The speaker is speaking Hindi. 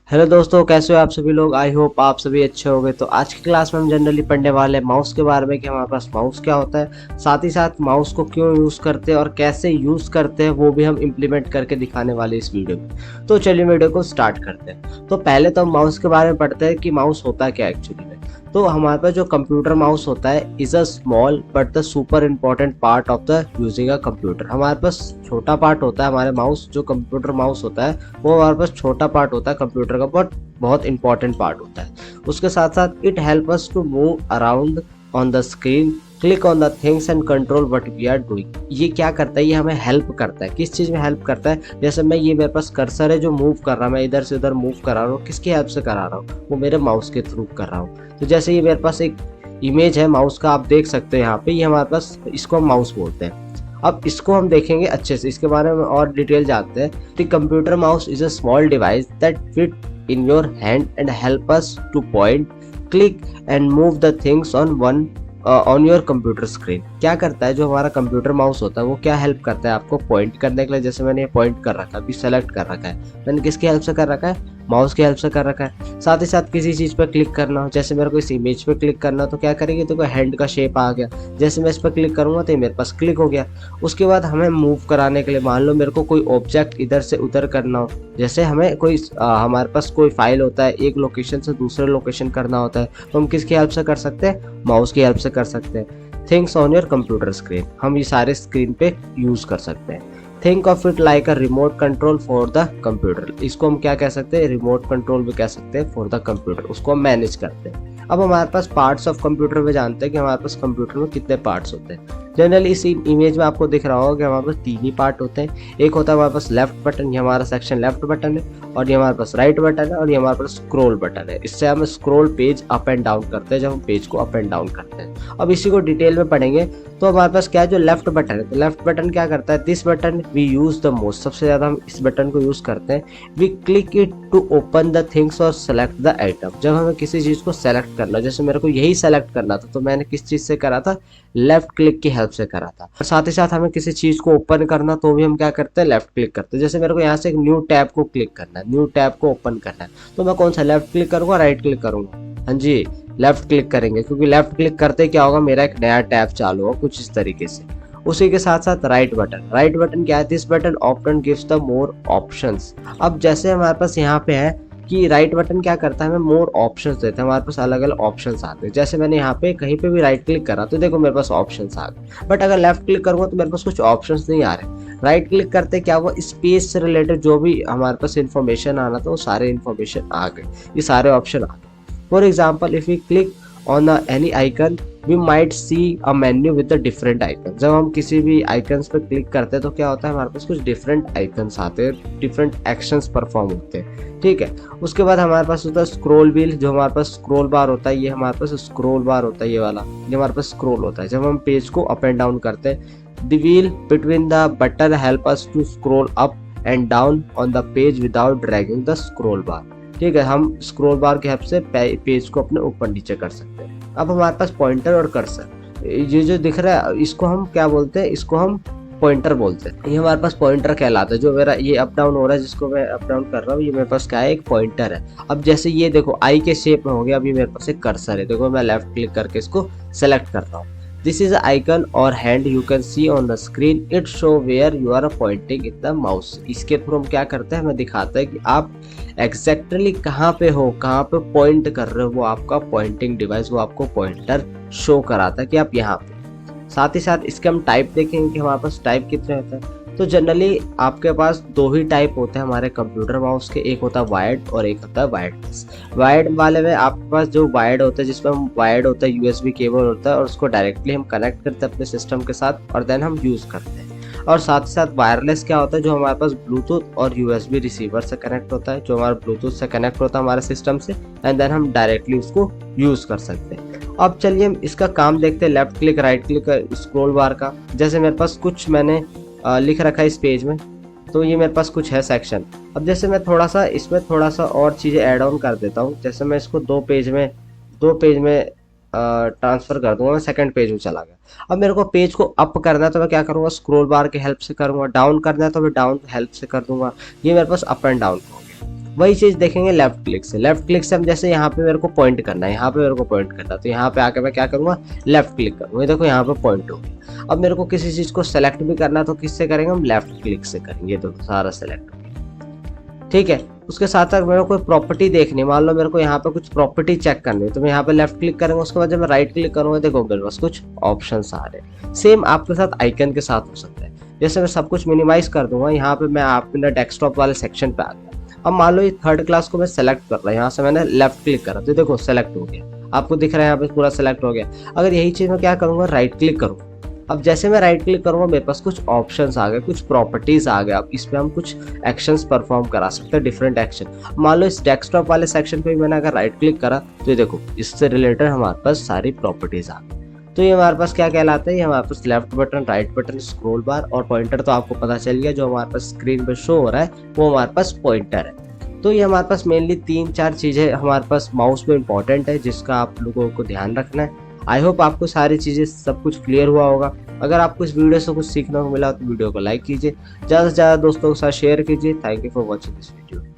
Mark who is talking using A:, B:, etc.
A: हेलो दोस्तों, कैसे हो आप सभी लोग। आई होप आप सभी अच्छे होंगे। तो आज की क्लास में हम जनरली पढ़ने वाले हैं माउस के बारे में कि हमारे पास माउस क्या होता है, साथ ही साथ माउस को क्यों यूज़ करते हैं और कैसे यूज़ करते हैं वो भी हम इम्प्लीमेंट करके दिखाने वाले इस वीडियो में। तो चलिए वीडियो को स्टार्ट करते हैं। तो पहले तो हम माउस के बारे में पढ़ते हैं कि माउस होता क्या एक्चुअली में। तो हमारे पास जो कंप्यूटर माउस होता है is a small but the super important part of the using a computer. हमारे पास छोटा पार्ट होता है हमारे माउस, जो कंप्यूटर माउस होता है वो हमारे पास छोटा पार्ट होता है कंप्यूटर का, बट बहुत इंपॉर्टेंट पार्ट होता है। उसके साथ साथ it help us to move around on the screen, click on the things and control what we are doing. ये क्या करता है, ये हमें हेल्प करता है। किस चीज़ में हेल्प करता है, जैसे मैं ये मेरे पास कर्सर है जो मूव कर रहा है, मैं इधर से उधर मूव करा रहा हूँ, किसकी हेल्प से करा रहा हूँ, वो मेरे माउस के थ्रू कर रहा हूँ। तो जैसे ये मेरे पास एक इमेज है माउस का, आप देख सकते हैं यहाँ पे, ये हमारे पास, इसको हम माउस बोलते हैं। अब इसको हम देखेंगे अच्छे से, इसके बारे में और डिटेल जानते हैं। The computer mouse is a small device that fit in your hand and help us to point, click and move the things on your computer screen। क्या करता है जो हमारा कंप्यूटर माउस होता है, वो क्या हेल्प करता है आपको पॉइंट करने के लिए। जैसे मैंने ये पॉइंट कर रखा है, अभी सेलेक्ट कर रखा है, मैंने किसकी हेल्प से कर रखा है, माउस की हेल्प से कर रखा है। साथ ही साथ किसी चीज़ पर क्लिक करना हो, जैसे मेरे को इस इमेज पे क्लिक करना हो तो क्या करेंगे, तो हैंड का शेप आ गया, जैसे मैं इस पर क्लिक करूँगा तो ये मेरे पास क्लिक हो गया। उसके बाद हमें मूव कराने के लिए, मान लो मेरे को कोई ऑब्जेक्ट इधर से उधर करना हो, जैसे हमें कोई हमारे पास कोई फाइल होता है, एक लोकेशन से दूसरे लोकेशन करना होता है, तो हम किसकी हेल्प से कर सकते हैं, माउस की हेल्प से कर सकते हैं। Things on your computer screen, हम ये सारे स्क्रीन पे यूज़ कर सकते हैं। Think of it like a remote control for the computer, इसको हम क्या कह सकते हैं, रिमोट कंट्रोल भी कह सकते हैं फॉर द कंप्यूटर, उसको हम मैनेज करते हैं। अब हमारे पास पार्ट्स ऑफ कंप्यूटर में जानते हैं कि हमारे पास कंप्यूटर में कितने पार्ट्स होते हैं। जनरली इस इमेज में आपको दिख रहा होगा कि हमारे पास तीन ही पार्ट होते हैं। एक होता है हमारे पास लेफ्ट बटन, ये हमारा सेक्शन लेफ्ट बटन है, और ये हमारे पास राइट बटन है, और ये हमारे पास स्क्रॉल बटन है। इससे हम scroll page up and down करते हैं, जब हम पेज को अप एंड डाउन करते हैं। अब इसी को डिटेल में पढ़ेंगे। तो हमारे पास क्या है, जो लेफ्ट बटन है, तो लेफ्ट बटन क्या करता है, this button we use the most, सबसे ज्यादा हम इस बटन को यूज करते हैं। We click it to open the things और सेलेक्ट द आइटम, जब हमें किसी चीज को सेलेक्ट करना, जैसे मेरे को यही सेलेक्ट करना था तो मैंने किस चीज से करा था, लेफ्ट क्लिक की हेल्प से करा था। और साथ ही साथ हमें किसी चीज को ओपन करना तो भी हम क्या करते हैं, लेफ्ट क्लिक करते हैं। जैसे मेरे को यहाँ से एक न्यू टैब को क्लिक करना है, न्यू टैब को ओपन करना है, तो मैं कौन सा, लेफ्ट क्लिक करूंगा, राइट क्लिक करूंगा, हाँ जी लेफ्ट क्लिक करेंगे, क्योंकि लेफ्ट क्लिक करते क्या होगा, मेरा एक नया टैब चालू होगा कुछ इस तरीके से। उसी के साथ साथ राइट बटन, राइट बटन क्या है, this button option gives the more options. अब जैसे हमारे पास यहाँ पे है कि राइट बटन क्या करता है, हमें मोर ऑप्शंस देता है, हमारे पास अलग अलग ऑप्शंस आते हैं। जैसे मैंने यहाँ पे कहीं पे भी राइट क्लिक करा तो देखो मेरे पास ऑप्शंस आ गए, बट अगर लेफ्ट क्लिक करूंगा तो मेरे पास कुछ ऑप्शंस नहीं आ रहे। राइट क्लिक करते क्या हुआ, स्पेस से रिलेटेड जो भी हमारे पास इन्फॉर्मेशन आना था वो सारे इन्फॉर्मेशन आ गए, ये सारे ऑप्शन आ गए। For example if you click on any icon we might see a menu with the different icon. जब हम किसी भी आइकन्स पे क्लिक करते हैं तो क्या होता है, हमारे पास कुछ डिफरेंट आइकन्स आते हैं, डिफरेंट एक्शंस परफॉर्म होते हैं, ठीक है। उसके बाद हमारे पास होता है स्क्रॉल व्हील, जो हमारे पास स्क्रॉल बार होता है, ये हमारे पास स्क्रॉल बार होता है, ये वाला, ये हमारे पास स्क्रॉल होता है जब हम पेज को अप एंड डाउन करते हैं। The wheel between the button help us to scroll up and down on the page without dragging the scroll bar, ठीक है। हम स्क्रॉल बार की हेल्प से पेज को अपने ऊपर नीचे कर सकते हैं। अब हमारे पास पॉइंटर और कर्सर, ये जो दिख रहा है इसको हम क्या बोलते हैं, इसको हम पॉइंटर बोलते हैं। ये हमारे पास पॉइंटर कहलाता है। जो मेरा ये अप डाउन हो रहा है, जिसको मैं अप डाउन कर रहा हूँ, ये मेरे पास क्या है, एक पॉइंटर है। अब जैसे ये देखो आई के शेप में हो गया, अभी मेरे पास एक कर्सर है, देखो मैं लेफ्ट क्लिक करके इसको सेलेक्ट कर रहा हूँ। दिस इज आइकन और hand you can see on the screen, it show where you are pointing in the mouse. इसके थ्रू हम क्या करते हैं, हमें दिखाता है कि आप एग्जैक्टली कहाँ पे हो, कहाँ पे पॉइंट कर रहे हो, वो आपका पॉइंटिंग डिवाइस, वो आपको पॉइंटर शो कराता है कि आप यहाँ पे। साथ ही साथ इसके हम टाइप देखेंगे कि हमारे पास टाइप कितने होते हैं। तो जनरली आपके पास दो ही टाइप होते हैं हमारे कंप्यूटर माउस के, एक होता है वायर्ड और एक होता है वायरलेस। वायर्ड वाले में आपके पास जो वायर्ड होता है, जिसमें हम वायर्ड होता है, यूएसबी केबल होता है, और उसको डायरेक्टली हम कनेक्ट करते हैं अपने सिस्टम के साथ और देन हम यूज़ करते हैं। और साथ ही साथ वायरलेस क्या होता है, जो हमारे पास ब्लूटूथ और यूएसबी रिसीवर से कनेक्ट होता है, जो हमारा ब्लूटूथ से कनेक्ट होता है हमारे सिस्टम से, एंड देन हम डायरेक्टली उसको यूज़ कर सकते हैं। अब चलिए हम इसका काम देखते हैं, left click right click scroll बार का। जैसे मेरे पास कुछ मैंने लिख रखा है इस पेज में, तो ये मेरे पास कुछ है सेक्शन। अब जैसे मैं थोड़ा सा इसमें थोड़ा सा और चीज़ें ऐड ऑन कर देता हूँ। जैसे मैं इसको दो पेज में ट्रांसफर कर दूंगा, मैं सेकंड पेज में चला गया। अब मेरे को पेज को अप करना है तो मैं क्या करूँगा, स्क्रॉल बार की हेल्प से करूँगा। डाउन करना है तो मैं डाउन हेल्प से कर दूंगा। ये मेरे पास अप एंड डाउन हो गया। वही चीज़ देखेंगे लेफ्ट क्लिक से। लेफ्ट क्लिक से हम जैसे यहाँ पे मेरे को पॉइंट करना है, यहाँ पे मेरे को पॉइंट करना है, तो यहाँ पे आके मैं क्या करूँगा, लेफ्ट क्लिक करूँगा। ये देखो यहाँ पे पॉइंट हो गया। अब मेरे को किसी चीज़ को सेलेक्ट भी करना है तो किससे करेंगे, हम लेफ्ट क्लिक से करेंगे। देखो सारा सेलेक्ट हो गया, ठीक है। उसके साथ साथ मेरे को कोई प्रॉपर्टी देखनी है, मान लो मेरे को यहाँ पे कुछ प्रॉपर्टी चेक करनी है, तो मैं यहाँ पे लेफ्ट क्लिक करूंगा। उसके बाद जब मैं राइट क्लिक करूंगा, देखो मेरे पास कुछ ऑप्शंस आ रहे हैं। सेम आपके साथ आइकन के साथ हो सकता है। जैसे मैं सब कुछ मिनिमाइज कर दूंगा, यहाँ पे मैं अपने डेस्कटॉप वाले सेक्शन पे आ गया। अब मान लो ये थर्ड क्लास को मैं सेलेक्ट कर रहा हूँ, यहाँ से मैंने लेफ्ट क्लिक करा तो देखो सेलेक्ट हो गया, आपको दिख रहा है यहाँ पे पूरा सेलेक्ट हो गया। अगर यही चीज़ मैं क्या करूँगा, राइट क्लिक करूँगा। अब जैसे मैं राइट क्लिक करूँगा, मेरे पास कुछ ऑप्शंस आ गए, कुछ प्रॉपर्टीज आ गए। अब इस पे हम कुछ एक्शंस परफॉर्म करा सकते हैं, डिफरेंट एक्शन। मान लो इस डेस्कटॉप वाले सेक्शन पे मैंने अगर राइट क्लिक करा तो ये देखो इससे रिलेटेड हमारे पास सारी प्रॉपर्टीज आ गई। तो ये हमारे पास क्या कहलाता है, ये हमारे पास left button, right button, scroll bar और पॉइंटर तो आपको पता चल गया। जो हमारे पास स्क्रीन पे शो हो रहा है वो हमारे पास पॉइंटर है। तो ये हमारे पास मेनली 3-4 चीज़ें हमारे पास माउस में इंपॉर्टेंट है, जिसका आप लोगों को ध्यान रखना है। आई होप आपको सारी चीज़ें सब कुछ क्लियर हुआ होगा। अगर आपको इस वीडियो से कुछ सीखने को मिला तो वीडियो को लाइक कीजिए, ज़्यादा से ज़्यादा दोस्तों के साथ शेयर कीजिए। Thank you for watching this video.